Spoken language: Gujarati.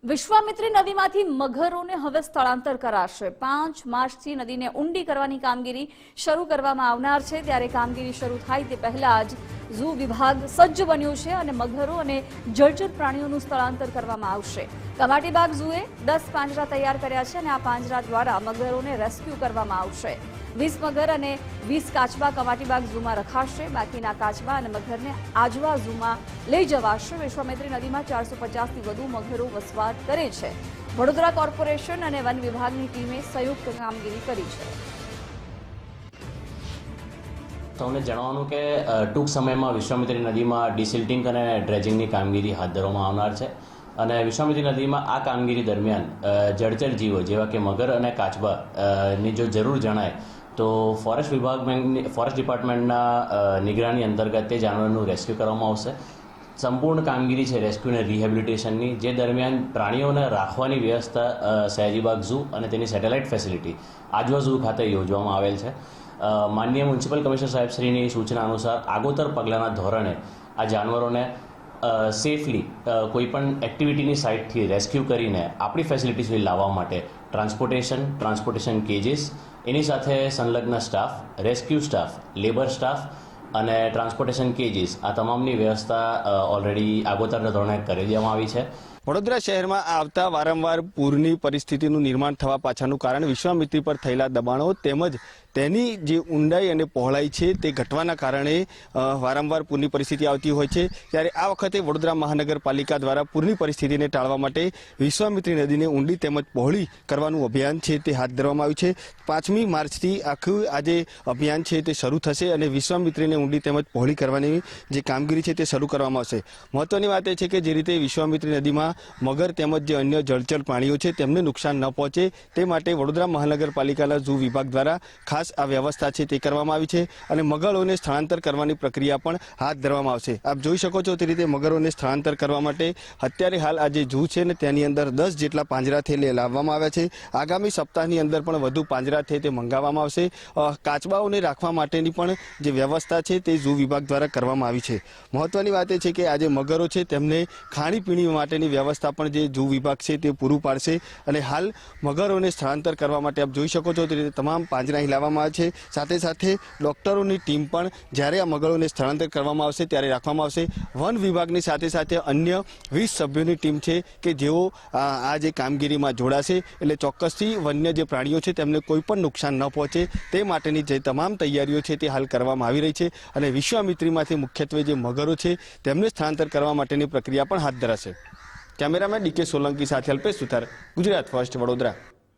વિશ્વામિત્રી નદીમાંથી મગરોને હવે સ્થળાંતર કરાશે। 5 માર્ચથી નદીને ઊંડી કરવાની કામગીરી શરૂ કરવામાં આવનાર છે। ત્યારે કામગીરી શરૂ થાય તે પહેલા જ ઝૂ વિભાગ સજ્જ બન્યું છે અને મગરો અને જળચર પ્રાણીઓનું સ્થળાંતર કરવામાં આવશે। કમાટીબાગ ઝૂએ 10 પાંજરા તૈયાર કર્યા છે અને આ પાંજરા દ્વારા મગરોને રેસ્ક્યુ કરવામાં આવશે। 20 મગર અને 20 કાચબા કમાટીબાગ ઝૂમાં રખાશે। બાકીના કાચબા અને મગરને આજવા ઝૂમાં લઈ જવાશે। વિશ્વામિત્રી નદીમાં 450થી વધુ મગરો વસવાટ કરે છે। વડોદરા કોર્પોરેશન અને વન વિભાગની ટીમે સંયુક્ત કામગીરી કરી છે। તમને જણાવવાનું કે ટૂંક સમયમાં વિશ્વામિત્રી નદીમાં ડિસિલ્ટિંગ અને ડ્રેજિંગની કામગીરી હાથ ધરવામાં આવનાર છે અને વિશ્વામિત્રી નદીમાં આ કામગીરી દરમિયાન જળચર જીવો જેવા કે મગર અને કાચબા ની જો જરૂર જણાય તો ફોરેસ્ટ ડિપાર્ટમેન્ટના નિગરાની અંતર્ગત તે જાનવરનું રેસ્ક્યુ કરવામાં આવશે। સંપૂર્ણ કામગીરી છે રેસ્ક્યુ અને રિહેબિલિટેશનની, જે દરમિયાન પ્રાણીઓને રાખવાની વ્યવસ્થા સયાજીબાગ ઝૂ અને તેની સેટેલાઇટ ફેસિલિટી આજવા ઝૂ ખાતે યોજવામાં આવેલ છે। માનનીય મ્યુનિસિપલ કમિશનર સાહેબશ્રીની સૂચના અનુસાર આગોતર પગલાંના ધોરણે આ જાનવરોને સેફલી કોઈપણ એક્ટિવિટીની સાઇટથી રેસ્ક્યુ કરીને આપણી ફેસિલિટી સુધી લાવવા માટે ટ્રાન્સપોર્ટેશન કેજીસ, એની સાથે સંલગ્ન staff, rescue staff, labour staff અને ટ્રાન્સપોર્ટેશન કેજીસ આ તમામની વ્યવસ્થા ઓલરેડી આગોતરના ધોરણે કરી દેવામાં આવી છે। વડોદરા શહેરમાં આવતા વારંવાર પૂરની પરિસ્થિતિનું નિર્માણ થવા પાછળનું કારણ વિશ્વામિત્રી પર થયેલા દબાણો તેમજ તેની જે ઊંડાઈ અને પહોળાઈ છે તે ઘટવાના કારણે વારંવાર પૂરની પરિસ્થિતિ આવતી હોય છે। ત્યારે આ વખતે વડોદરા મહાનગરપાલિકા દ્વારા પૂરની પરિસ્થિતિને ટાળવા માટે વિશ્વામિત્રી નદીને ઊંડી તેમજ પહોળી કરવાનું અભિયાન છે તે હાથ ધરવામાં આવ્યું છે। 5મી માર્ચથી આખું આજે અભિયાન છે તે શરૂ થશે અને વિશ્વામિત્રીને ઊંડી તેમજ પહોળી કરવાની જે કામગીરી છે તે શરૂ કરવામાં આવશે। મહત્વની વાત એ છે કે જે રીતે વિશ્વામિત્રી નદીમાં મગર તેમજ જે અન્ય જળચર પ્રાણીઓ છે તેમને નુકસાન ન પહોંચે તે માટે વડોદરા મહાનગરપાલિકાના ઝૂ વિભાગ દ્વારા ખાસ આ વ્યવસ્થા છે તે કરવામાં આવી છે અને મગરોને સ્થળાંતર કરવાની પ્રક્રિયા પણ હાથ ધરવામાં આવશે। આપ જોઈ શકો છો તે રીતે મગરોને સ્થળાંતર કરવા માટે અત્યારે હાલ આ જે ઝૂ છે ને તેની અંદર 10 જેટલા પાંજરાથી લાવવામાં આવ્યા છે। આગામી સપ્તાહની અંદર પણ વધુ પાંજરા છે તે મંગાવવામાં આવશે। કાચબાઓને રાખવા માટેની પણ જે વ્યવસ્થા છે તે ઝૂ વિભાગ દ્વારા કરવામાં આવી છે। મહત્વની વાત એ છે કે આ જે મગરો છે તેમને ખાણીપીણી માટેની વ્યવસ્થા પણ જે ઝૂ વિભાગ છે તે પૂરું પાડશે અને હાલ મગરોને સ્થળાંતર કરવા માટે આપ જોઈ શકો છો તે રીતે તમામ પાંજરા અહીં લાવવામાં આવે છે। સાથે સાથે ડોક્ટરોની ટીમ પણ જ્યારે આ મગરોને સ્થળાંતર કરવામાં આવશે ત્યારે રાખવામાં આવશે। વન વિભાગની સાથે સાથે અન્ય 20 સભ્યોની ટીમ છે કે જેઓ આ જે કામગીરીમાં જોડાશે એટલે ચોક્કસથી વન્ય જે પ્રાણીઓ છે તેમને કોઈ પણ નુકસાન ન પહોંચે તે માટેની જે તમામ તૈયારીઓ છે તે હાલ કરવામાં આવી રહી છે અને વિશ્વામિત્રીમાંથી મુખ્યત્વે જે મગરો છે તેમને સ્થળાંતર કરવા માટેની પ્રક્રિયા પણ હાથ ધરાશે। કેમેરામેન ડીકે સોલંકી સાથે અલ્પેશ સુથાર, ગુજરાત ફર્સ્ટ, વડોદરા।